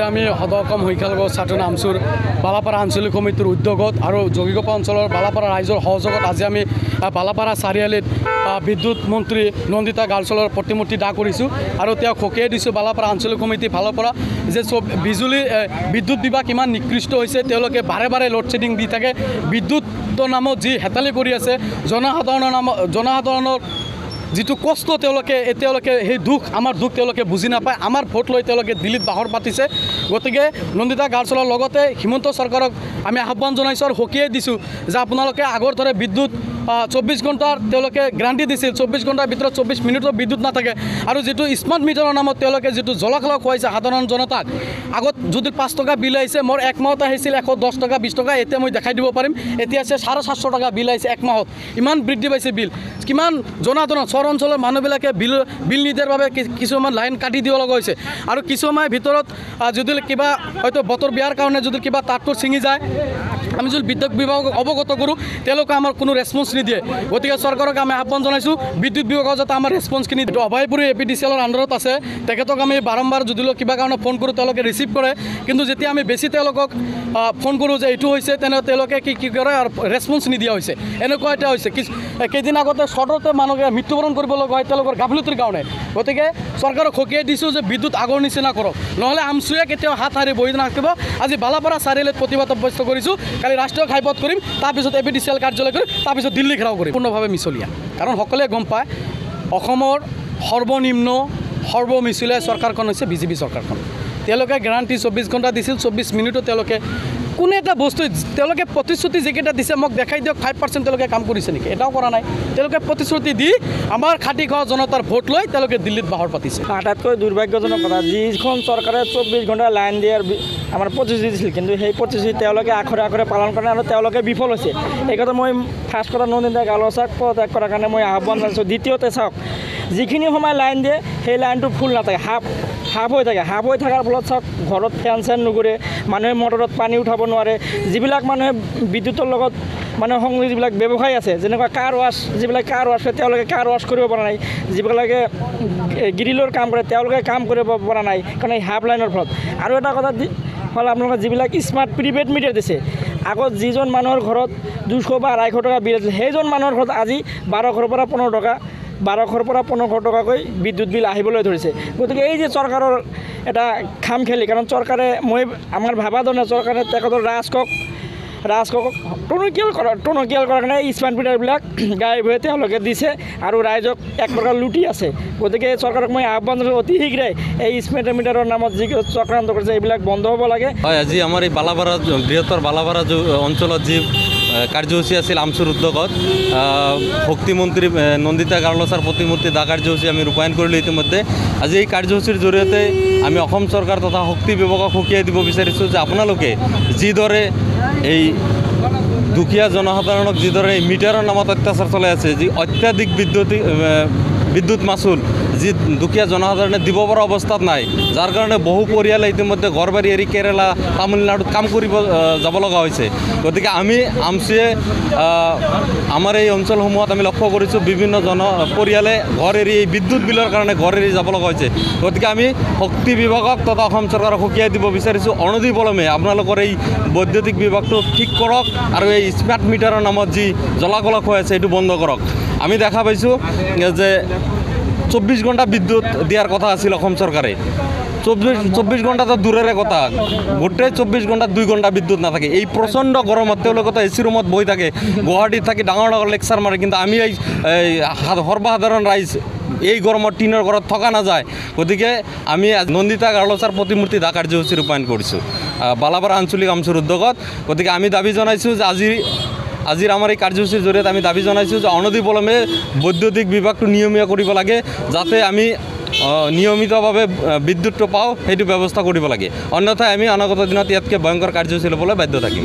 আমি সদকম শৈক্ষালগৰ ছাত্ৰ নামচুৰ বালাপাৰা আঞ্চলিক সমিতিৰ উদ্যোগত আৰু যোগীগোপা অঞ্চলৰ বালাপাৰা ৰাইজৰ সহযোগত আজি আমি বালাপাৰা চাৰিআলিত বিদ্যুৎ মন্ত্ৰী নন্দিতা গাৰ্লছলৰ প্ৰতিমূৰ্তি দাহ কৰিছোঁ আৰু তেওঁক সকীয়াই দিছোঁ বালাপাৰা আঞ্চলিক সমিতিৰ ফালৰ পৰা যে বিদ্যুৎ বিভাগ কিমান নিকৃষ্ট হৈছে। তেওঁলোকে বাৰে বাৰে লোডশ্বেডিং দি থাকে, বিদ্যুৎৰ নামত যি হেতালি কৰি আছে, জনসাধাৰণৰ যিটো কষ্ট তেওঁলোকে সেই দুখ আমাৰ দুখ তেওঁলোকে বুজি নাপায়। আমাৰ ভোট লৈ তেওঁলোকে দিল্লীত বাহৰ পাতিছে। গতিকে নন্দিতা গাৰ্লছলৰ লগতে হিমন্ত চৰকাৰক আমি আহ্বান জনাইছোঁ আৰু সকীয়াই দিছোঁ যে আপোনালোকে আগৰ দৰে বিদ্যুৎ 24 ঘণ্টাৰ তেওঁলোকে গ্যাৰাণ্টি দিছিল, 24 ঘণ্টাৰ ভিতৰত 24 মিনিটৰ বিদ্যুৎ নাথাকে। আৰু যিটো স্মাৰ্ট মিটাৰৰ নামত তেওঁলোকে যিটো জলখালা খুৱাইছে সাধাৰণ জনতাক, আগত যদি 5 টকা বিল আহিছে, মোৰ এক মাহত আহিছিল 110 টকা 20 টকা, এতিয়া মই দেখাই দিব পাৰিম এতিয়া আছে 750 টকা বিল আহিছে এক মাহত। ইমান বৃদ্ধি পাইছে বিল। কিমান জনসাধাৰণ চহৰ অঞ্চলৰ মানুহবিলাকে বিল নিদিয়াৰ বাবে কিছুমান লাইন কাটি দিব লগা হৈছে। আৰু কিছুমান ভিতৰত যদি কিবা হয়তো বতৰ বিয়াৰ কাৰণে যদি কিবা তাঁৰটো ছিঙি যায়, আমি যদি বিদ্যুৎ বিভাগক অৱগত কৰোঁ, তেওঁলোকে আমাৰ কোনো ৰেছপন্স নিদিয়ে। গতিকে চৰকাৰক আমি আহ্বান জনাইছোঁ বিদ্যুৎ বিভাগক যাতে আমাৰ ৰেছপন্সখিনি অভয়পুৰী APDCLৰ আণ্ডাৰত আছে, তেখেতক আমি বাৰম্বাৰ যদিও কিবা কাৰণে ফোন কৰোঁ তেওঁলোকে ৰিচিভ কৰে, কিন্তু যেতিয়া আমি বেছি তেওঁলোকক ফোন কৰোঁ যে এইটো হৈছে, তেনেহ'লে তেওঁলোকে কি কৰে আৰু ৰেছপন্স নিদিয়া হৈছে। এনেকুৱা এটা হৈছে কেইদিন আগতে চৰ্টতে মানুহে মৃত্যুবৰণ কৰিব লগা হয় তেওঁলোকৰ গাফিলতিৰ কাৰণে। গতিকে চৰকাৰক সকীয়াই দিছোঁ যে বিদ্যুৎ আগৰ নিচিনা কৰক, নহ'লে আমচুৱে কেতিয়াও হাত সাৰি বহি নাথাকিব। আজি বালাপাৰা চাৰিআলিত প্ৰতিবাদ সাব্যস্ত কৰিছোঁ, কালি ৰাষ্ট্ৰীয় ঘাইপথ কৰিম, তাৰপিছত APDCL কাৰ্যালয় কৰিম, তাৰপিছত দিল্লী ঘেৰাও কৰিম। সম্পূৰ্ণভাৱে মিছলীয়া, কাৰণ সকলোৱে গম পায় অসমৰ সৰ্বমিছলীয়া চৰকাৰখন হৈছে BJP চৰকাৰখন। তেওঁলোকে গ্যাৰাণ্টি 24 ঘণ্টা দিছিল, 24 মিনিটত তেওঁলোকে কোনো এটা বস্তু তেওঁলোকে প্ৰতিশ্ৰুতি যিকেইটা দিছে মোক দেখাই দিয়ক 5% তেওঁলোকে কাম কৰিছে নেকি? এটাও কৰা নাই। তেওঁলোকে প্ৰতিশ্ৰুতি দি আমাৰ খাটি খোৱা জনতাৰ ভোট লৈ তেওঁলোকে দিল্লীত বাহৰ পাতিছে। আটাইতকৈ দুৰ্ভাগ্যজনক কথা, যিখন চৰকাৰে 24 ঘণ্টা লাইন দিয়াৰ আমাৰ প্ৰতিশ্ৰুতি দিছিল, কিন্তু সেই প্ৰতিশ্ৰুতি তেওঁলোকে আখৰে আখৰে পালন কৰে আৰু তেওঁলোকে বিফল হৈছে। এই কথা মই ফাৰ্ষ্ট কথা নন্দিতা গাৰ্লছক পদত্যাগ কৰাৰ কাৰণে মই আহ্বান জনাইছোঁ। দ্বিতীয়তে চাওক, যিখিনি সময় লাইন দিয়ে সেই লাইনটো ফুল নাথাকে, হাফ হৈ থাকে। হাফ হৈ থকাৰ ফলত চাওক ঘৰত ফেন চেন নুঘূৰে, মানুহে মটৰত পানী উঠাব নোৱাৰে। যিবিলাক মানুহে বিদ্যুতৰ লগত সংযোগ যিবিলাক ব্যৱসায় আছে, যেনেকুৱা কাৰ ৱাছ, যিবিলাক কাৰ ৱাছ তেওঁলোকে কাৰ ৱাছ কৰিব পৰা নাই, যিবিলাকে গ্ৰিলৰ কাম কৰে তেওঁলোকে কাম কৰিব পৰা নাই, কাৰণ এই হাফ লাইনৰ ফলত। আৰু এটা কথা হ'ল আপোনালোকে যিবিলাক স্মাৰ্ট প্ৰিপেইড মিটাৰ দিছে, আগত যিজন মানুহৰ ঘৰত 200 বা 250 টকা বিল আছিল, সেইজন মানুহৰ ঘৰত আজি 1200 পৰা 15 টকা 1200 পৰা 1500 টকাকৈ বিদ্যুৎ বিল আহিবলৈ ধৰিছে। গতিকে এই যে চৰকাৰৰ এটা খাম খেলি, কাৰণ চৰকাৰে আমাৰ ভাবা ধৰণে চৰকাৰে তেখেতৰ ৰাজকক টনকিয়াল কৰাৰ কাৰণে স্মাৰ্ট মিটাৰবিলাক গায়ব হৈ তেওঁলোকে দিছে আৰু ৰাইজক এক প্ৰকাৰ লুটি আছে। গতিকে চৰকাৰক মই আহ্বান জনাইছোঁ অতি শীঘ্ৰে এই স্মাৰ্ট মিটাৰৰ নামত যি চক্ৰান্ত কৰিছে এইবিলাক বন্ধ হ'ব লাগে। হয়, আজি আমাৰ এই বালাপাৰা বৃহত্তৰ বালাপাৰা অঞ্চলত যি কাৰ্যসূচী আছিল আমচুৰ উদ্যোগত শক্তিমন্ত্ৰী নন্দিতা গাৰ্লছৰ প্ৰতিমূৰ্তি দাহ কাৰ্যসূচী আমি ৰূপায়ণ কৰিলোঁ ইতিমধ্যে। আজি এই কাৰ্যসূচীৰ জৰিয়তে আমি অসম চৰকাৰ তথা শক্তি বিভাগক সকীয়াই দিব বিচাৰিছোঁ যে আপোনালোকে যিদৰে এই দুখীয়া জনসাধাৰণক যিদৰে মিটাৰৰ নামত অত্যাচাৰ চলাই আছে, যি অত্যাধিক বিদ্যুৎ মাচুল যি দুখীয়া জনসাধাৰণে দিব পৰা অৱস্থাত নাই, যাৰ কাৰণে বহু পৰিয়ালে ইতিমধ্যে ঘৰ বাৰী এৰি কেৰেলা তামিলনাডুত কাম কৰিব যাব লগা হৈছে। গতিকে আমি আমচুৱে আমাৰ এই অঞ্চলসমূহত আমি লক্ষ্য কৰিছোঁ বিভিন্ন পৰিয়ালে ঘৰ এৰি এই বিদ্যুৎ বিলৰ কাৰণে ঘৰ এৰি যাব লগা হৈছে। গতিকে আমি শক্তি বিভাগক তথা অসম চৰকাৰক সকীয়াই দিব বিচাৰিছোঁ, অনতিপলমে আপোনালোকৰ এই বৈদ্যুতিক বিভাগটো ঠিক কৰক আৰু এই স্মাৰ্ট মিটাৰৰ নামত যি জলাকলক হৈ আছে এইটো বন্ধ কৰক। আমি দেখা পাইছোঁ যে 24 ঘণ্টা বিদ্যুৎ দিয়াৰ কথা আছিল অসম চৰকাৰে, 24 ঘণ্টাটো দূৰৰে কথা, গোটেই 24 ঘণ্টা 2 ঘণ্টা বিদ্যুৎ নাথাকে। এই প্ৰচণ্ড গৰমত তেওঁলোকে AC ৰুমত বহি থাকে, গুৱাহাটীত থাকি ডাঙৰ লেকচাৰ মাৰে, কিন্তু আমি এই সৰ্বসাধাৰণ ৰাইজ এই গৰমত টিনৰ ঘৰত থকা নাযায়। গতিকে আমি নন্দিতা গাৰ্লছৰ প্ৰতিমূৰ্তি দাহ কাৰ্যসূচী ৰূপায়ণ কৰিছোঁ বালাপাৰা আঞ্চলিক আমচুৰ উদ্যোগত। গতিকে আমি দাবী জনাইছোঁ যে আজিৰ আমাৰ এই কাৰ্যসূচীৰ জৰিয়তে আমি দাবী জনাইছোঁ যে অনতিপলমে বৈদ্যুতিক বিভাগটো নিয়মীয়া কৰিব লাগে, যাতে আমি নিয়মিতভাৱে বিদ্যুৎটো পাওঁ, সেইটো ব্যৱস্থা কৰিব লাগে। অন্যথাই আমি অনাগত দিনত ইয়াতকৈ ভয়ংকৰ কাৰ্যসূচী ল'বলৈ বাধ্য থাকিম।